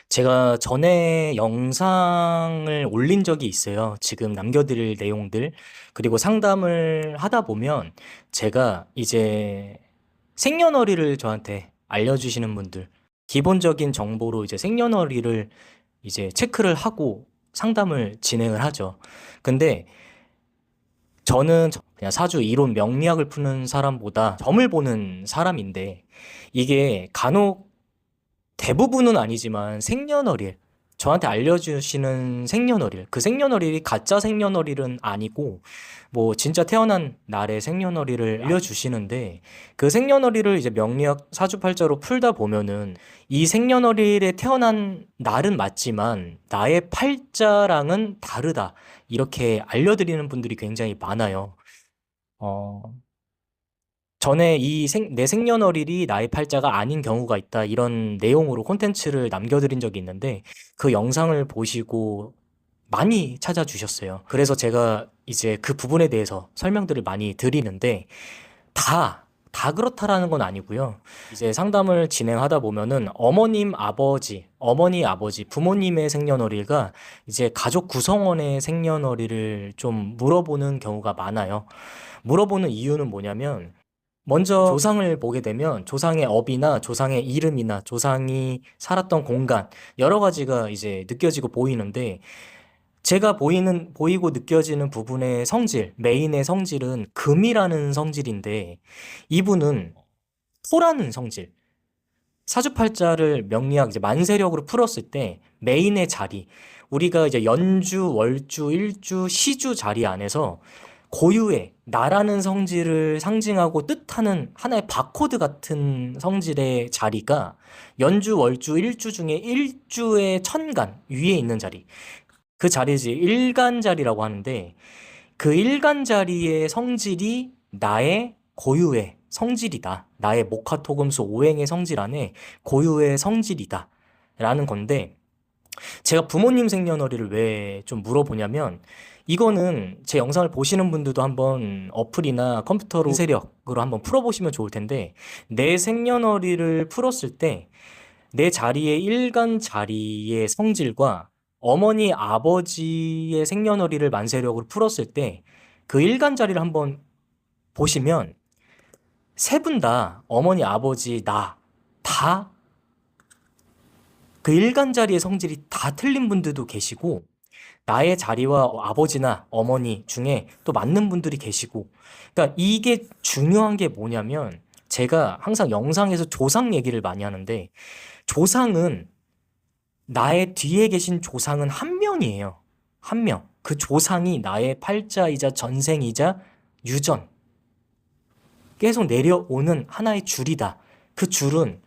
제가 전에 영상을 올린 적이 있어요. 지금 남겨드릴 내용들. 그리고 상담을 하다 보면 제가 이제 생년월일을 저한테 알려주시는 분들, 기본적인 정보로 이제 생년월일을 이제 체크를 하고 상담을 진행을 하죠. 근데 저는 그냥 사주 이론 명리학을 푸는 사람보다 점을 보는 사람인데 이게 간혹 대부분은 아니지만 생년월일, 저한테 알려주시는 생년월일, 그 생년월일이 가짜 생년월일은 아니고, 뭐, 진짜 태어난 날의 생년월일을 알려주시는데, 그 생년월일을 이제 명리학 사주팔자로 풀다 보면은, 이 생년월일에 태어난 날은 맞지만, 나의 팔자랑은 다르다. 이렇게 알려드리는 분들이 굉장히 많아요. 어, 전에 내 생년월일이 나의 팔자가 아닌 경우가 있다. 이런 내용으로 콘텐츠를 남겨드린 적이 있는데 그 영상을 보시고 많이 찾아주셨어요. 그래서 제가 이제 그 부분에 대해서 설명들을 많이 드리는데 다 그렇다라는 건 아니고요. 이제 상담을 진행하다 보면은 어머니, 아버지, 부모님의 생년월일과 이제 가족 구성원의 생년월일을 좀 물어보는 경우가 많아요. 물어보는 이유는 뭐냐면 먼저 조상을 보게 되면 조상의 업이나 조상의 이름이나 조상이 살았던 공간 여러 가지가 이제 느껴지고 보이는데 제가 보이고 느껴지는 부분의 성질, 메인의 성질은 금이라는 성질인데 이분은 토라는 성질. 사주팔자를 명리학 이제 만세력으로 풀었을 때 메인의 자리, 우리가 이제 연주, 월주, 일주, 시주 자리 안에서 고유의 나라는 성질을 상징하고 뜻하는 하나의 바코드 같은 성질의 자리가 연주, 월주, 일주 중에 일주의 천간 위에 있는 자리. 그 자리지 일간 자리라고 하는데 그 일간 자리의 성질이 나의 고유의 성질이다. 나의 목화토금수 오행의 성질 안에 고유의 성질이다. 라는 건데 제가 부모님 생년월일을 왜 좀 물어보냐면 이거는 제 영상을 보시는 분들도 한번 어플이나 컴퓨터로 세력으로 한번 풀어보시면 좋을 텐데 내 생년월일을 풀었을 때 내 자리의 일간 자리의 성질과 어머니 아버지의 생년월일을 만세력으로 풀었을 때 그 일간 자리를 한번 보시면 세 분 다 어머니 아버지 다 그 일간 자리의 성질이 다 틀린 분들도 계시고 나의 자리와 아버지나 어머니 중에 또 맞는 분들이 계시고, 그러니까 이게 중요한 게 뭐냐면, 제가 항상 영상에서 조상 얘기를 많이 하는데, 조상은, 나의 뒤에 계신 조상은 한 명이에요. 한 명. 그 조상이 나의 팔자이자 전생이자 유전. 계속 내려오는 하나의 줄이다. 그 줄은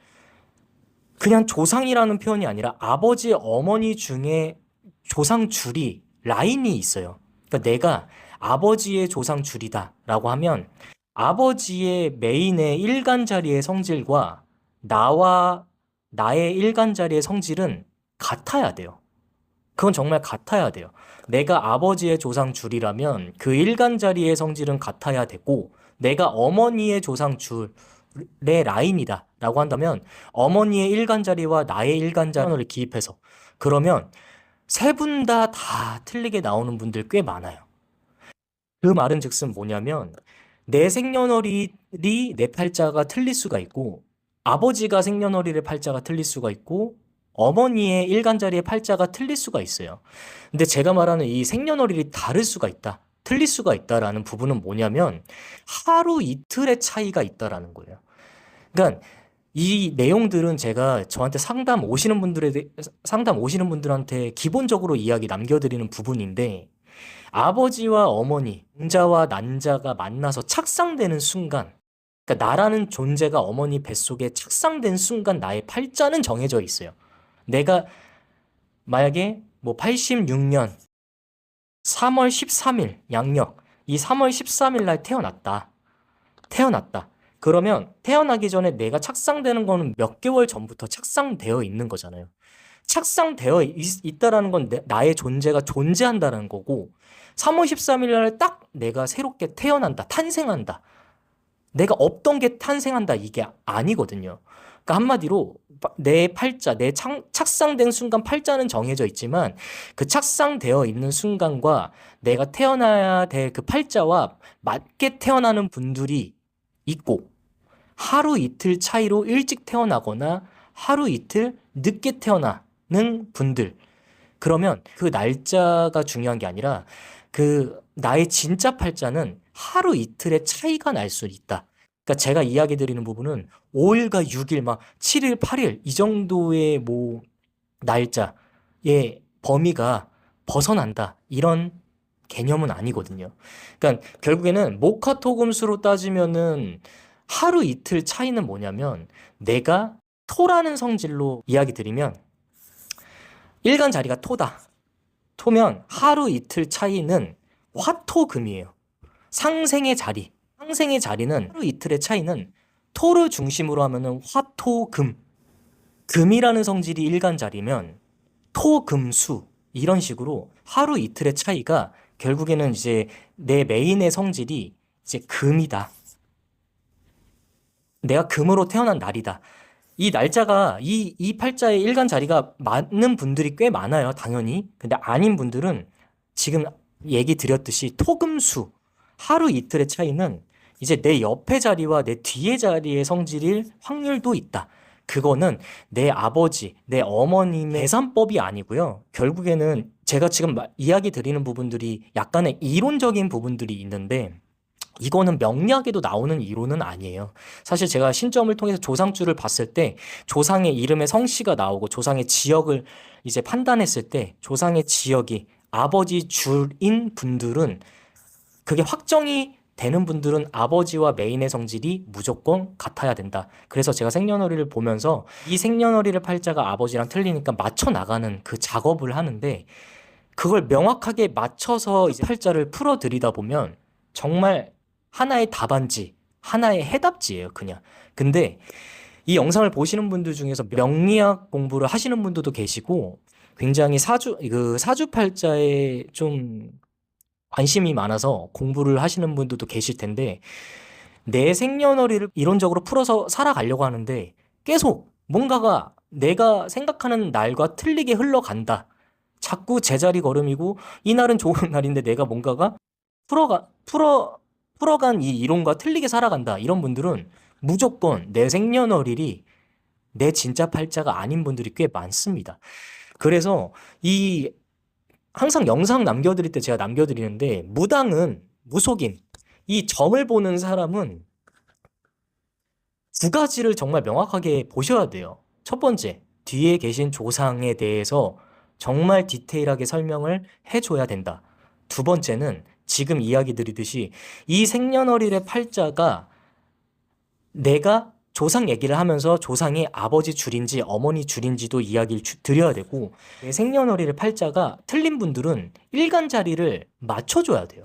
그냥 조상이라는 표현이 아니라 아버지, 어머니 중에 조상 줄이 라인이 있어요. 그러니까 내가 아버지의 조상 줄이다라고 하면 아버지의 메인의 일간자리의 성질과 나와 나의 일간자리의 성질은 같아야 돼요. 그건 정말 같아야 돼요. 내가 아버지의 조상 줄이라면 그 일간자리의 성질은 같아야 되고 내가 어머니의 조상 줄의 라인이다 라고 한다면 어머니의 일간자리와 나의 일간자리를 기입해서 그러면 세 분 다 틀리게 나오는 분들 꽤 많아요. 그 말은 즉슨 뭐냐면 내 생년월일이 내 팔자가 틀릴 수가 있고 아버지가 생년월일의 팔자가 틀릴 수가 있고 어머니의 일간자리의 팔자가 틀릴 수가 있어요. 근데 제가 말하는 이 생년월일이 다를 수가 있다. 틀릴 수가 있다라는 부분은 뭐냐면 하루 이틀의 차이가 있다라는 거예요. 그러니까 이 내용들은 제가 저한테 상담 오시는 분들한테 기본적으로 이야기 남겨드리는 부분인데 아버지와 어머니, 응자와 난자가 만나서 착상되는 순간, 그러니까 나라는 존재가 어머니 뱃속에 착상된 순간 나의 팔자는 정해져 있어요. 내가 만약에 뭐 86년 3월 13일 양력 이 3월 13일 날 태어났다. 그러면 태어나기 전에 내가 착상되는 거는 몇 개월 전부터 착상되어 있는 거잖아요. 착상되어 있다라는 건 나의 존재가 존재한다는 거고 3월 13일 날 딱 내가 새롭게 태어난다, 탄생한다. 내가 없던 게 탄생한다 이게 아니거든요. 그러니까 한마디로 내 팔자, 착상된 순간 팔자는 정해져 있지만 그 착상되어 있는 순간과 내가 태어나야 될 그 팔자와 맞게 태어나는 분들이 있고 하루 이틀 차이로 일찍 태어나거나 하루 이틀 늦게 태어나는 분들. 그러면 그 날짜가 중요한 게 아니라 그 나의 진짜 팔자는 하루 이틀의 차이가 날 수 있다. 그러니까 제가 이야기 드리는 부분은 5일과 6일, 막 7일, 8일 이 정도의 뭐 날짜의 범위가 벗어난다. 이런 개념은 아니거든요. 그러니까 결국에는 목화토금수로 따지면은 하루 이틀 차이는 뭐냐면 내가 토라는 성질로 이야기 드리면 일간 자리가 토다. 토면 하루 이틀 차이는 화토금이에요. 상생의 자리. 상생의 자리는 하루 이틀의 차이는 토를 중심으로 하면은 화토금. 금이라는 성질이 일간 자리면 토금수. 이런 식으로 하루 이틀의 차이가 결국에는 이제 내 메인의 성질이 이제 금이다. 내가 금으로 태어난 날이다. 이 날짜가 이 팔자의 일간 자리가 맞는 분들이 꽤 많아요, 당연히. 근데 아닌 분들은 지금 얘기 드렸듯이 토금수, 하루 이틀의 차이는 이제 내 옆에 자리와 내 뒤에 자리의 성질일 확률도 있다. 그거는 내 아버지, 내 어머님의 계산법이 아니고요. 결국에는 제가 지금 이야기 드리는 부분들이 약간의 이론적인 부분들이 있는데 이거는 명리학에도 나오는 이론은 아니에요. 사실 제가 신점을 통해서 조상줄을 봤을 때 조상의 이름에 성씨가 나오고 조상의 지역을 이제 판단했을 때 조상의 지역이 아버지 줄인 분들은 그게 확정이 되는 분들은 아버지와 메인의 성질이 무조건 같아야 된다. 그래서 제가 생년월일을 보면서 이 생년월일의 팔자가 아버지랑 틀리니까 맞춰 나가는 그 작업을 하는데 그걸 명확하게 맞춰서 이제 팔자를 풀어드리다 보면 정말 하나의 답안지, 하나의 해답지예요, 그냥. 근데 이 영상을 보시는 분들 중에서 명리학 공부를 하시는 분들도 계시고 굉장히 사주팔자에 좀 관심이 많아서 공부를 하시는 분들도 계실 텐데 내 생년월일을 이론적으로 풀어서 살아가려고 하는데 계속 뭔가가 내가 생각하는 날과 틀리게 흘러간다. 자꾸 제자리 걸음이고 이날은 좋은 날인데 내가 뭔가가 풀어간 이 이론과 틀리게 살아간다. 이런 분들은 무조건 내 생년월일이 내 진짜 팔자가 아닌 분들이 꽤 많습니다. 그래서 이 항상 영상 남겨드릴 때 제가 남겨드리는데 무당은 무속인 이 점을 보는 사람은 두 가지를 정말 명확하게 보셔야 돼요. 첫 번째, 뒤에 계신 조상에 대해서 정말 디테일하게 설명을 해줘야 된다. 두 번째는 지금 이야기 드리듯이 이 생년월일의 팔자가 내가 조상 얘기를 하면서 조상이 아버지 줄인지 어머니 줄인지도 이야기를 드려야 되고 내 생년월일의 팔자가 틀린 분들은 일간 자리를 맞춰줘야 돼요.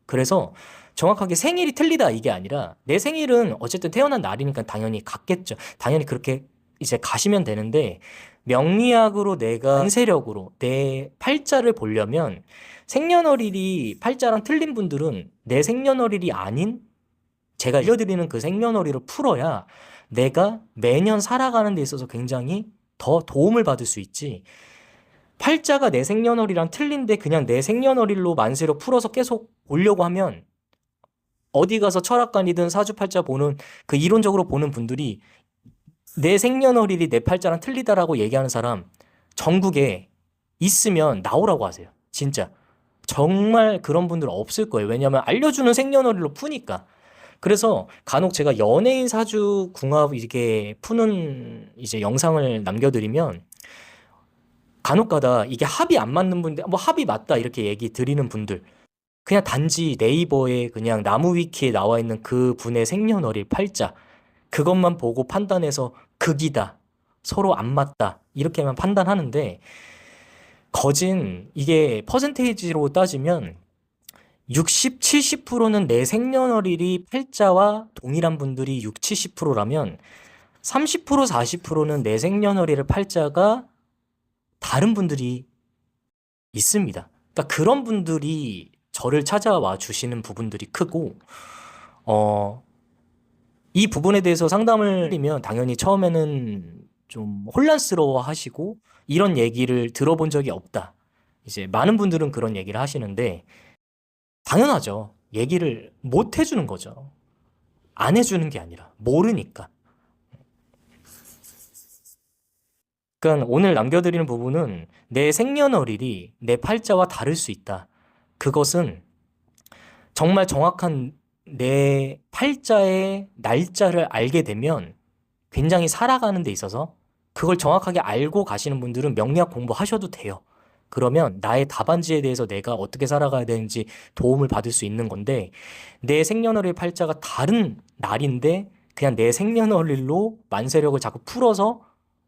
그래서 정확하게 생일이 틀리다 이게 아니라 내 생일은 어쨌든 태어난 날이니까 당연히 같겠죠. 당연히 그렇게 이제 가시면 되는데 명리학으로 내가 한세력으로 내 팔자를 보려면 생년월일이 팔자랑 틀린 분들은 내 생년월일이 아닌 제가 알려드리는 그 생년월일을 풀어야 내가 매년 살아가는 데 있어서 굉장히 더 도움을 받을 수 있지. 팔자가 내 생년월일이랑 틀린데 그냥 내 생년월일로 만세로 풀어서 계속 보려고 하면 어디 가서 철학관이든 사주팔자 보는 그 이론적으로 보는 분들이 내 생년월일이 내 팔자랑 틀리다라고 얘기하는 사람 전국에 있으면 나오라고 하세요. 진짜. 정말 그런 분들 없을 거예요. 왜냐하면 알려주는 생년월일로 푸니까. 그래서 간혹 제가 연예인 사주 궁합 이렇게 푸는 이제 영상을 남겨드리면 간혹가다 이게 합이 안 맞는 분들, 뭐 합이 맞다 이렇게 얘기 드리는 분들 그냥 단지 네이버에 그냥 나무 위키에 나와 있는 그 분의 생년월일 팔자 그것만 보고 판단해서 극이다, 서로 안 맞다 이렇게만 판단하는데 거진 이게 퍼센테이지로 따지면 60, 70%는 내 생년월일이 팔자와 동일한 분들이 6, 70%라면 30%, 40%는 내 생년월일의 팔자가 다른 분들이 있습니다. 그러니까 그런 분들이 저를 찾아와 주시는 부분들이 크고, 이 부분에 대해서 상담을 드리면 당연히 처음에는 좀 혼란스러워 하시고 이런 얘기를 들어본 적이 없다. 이제 많은 분들은 그런 얘기를 하시는데 당연하죠. 얘기를 못 해주는 거죠. 안 해주는 게 아니라 모르니까. 그러니까 오늘 남겨드리는 부분은 내 생년월일이 내 팔자와 다를 수 있다. 그것은 정말 정확한 내 팔자의 날짜를 알게 되면 굉장히 살아가는 데 있어서 그걸 정확하게 알고 가시는 분들은 명리학 공부하셔도 돼요. 그러면 나의 답안지에 대해서 내가 어떻게 살아가야 되는지 도움을 받을 수 있는 건데 내 생년월일 팔자가 다른 날인데 그냥 내 생년월일로 만세력을 자꾸 풀어서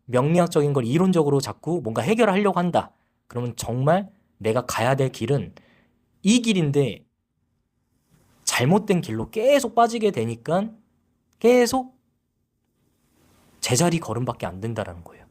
명리학적인 걸 이론적으로 자꾸 뭔가 해결하려고 한다. 그러면 정말 내가 가야 될 길은 이 길인데 잘못된 길로 계속 빠지게 되니까 계속 제자리 걸음밖에 안 된다라는 거예요.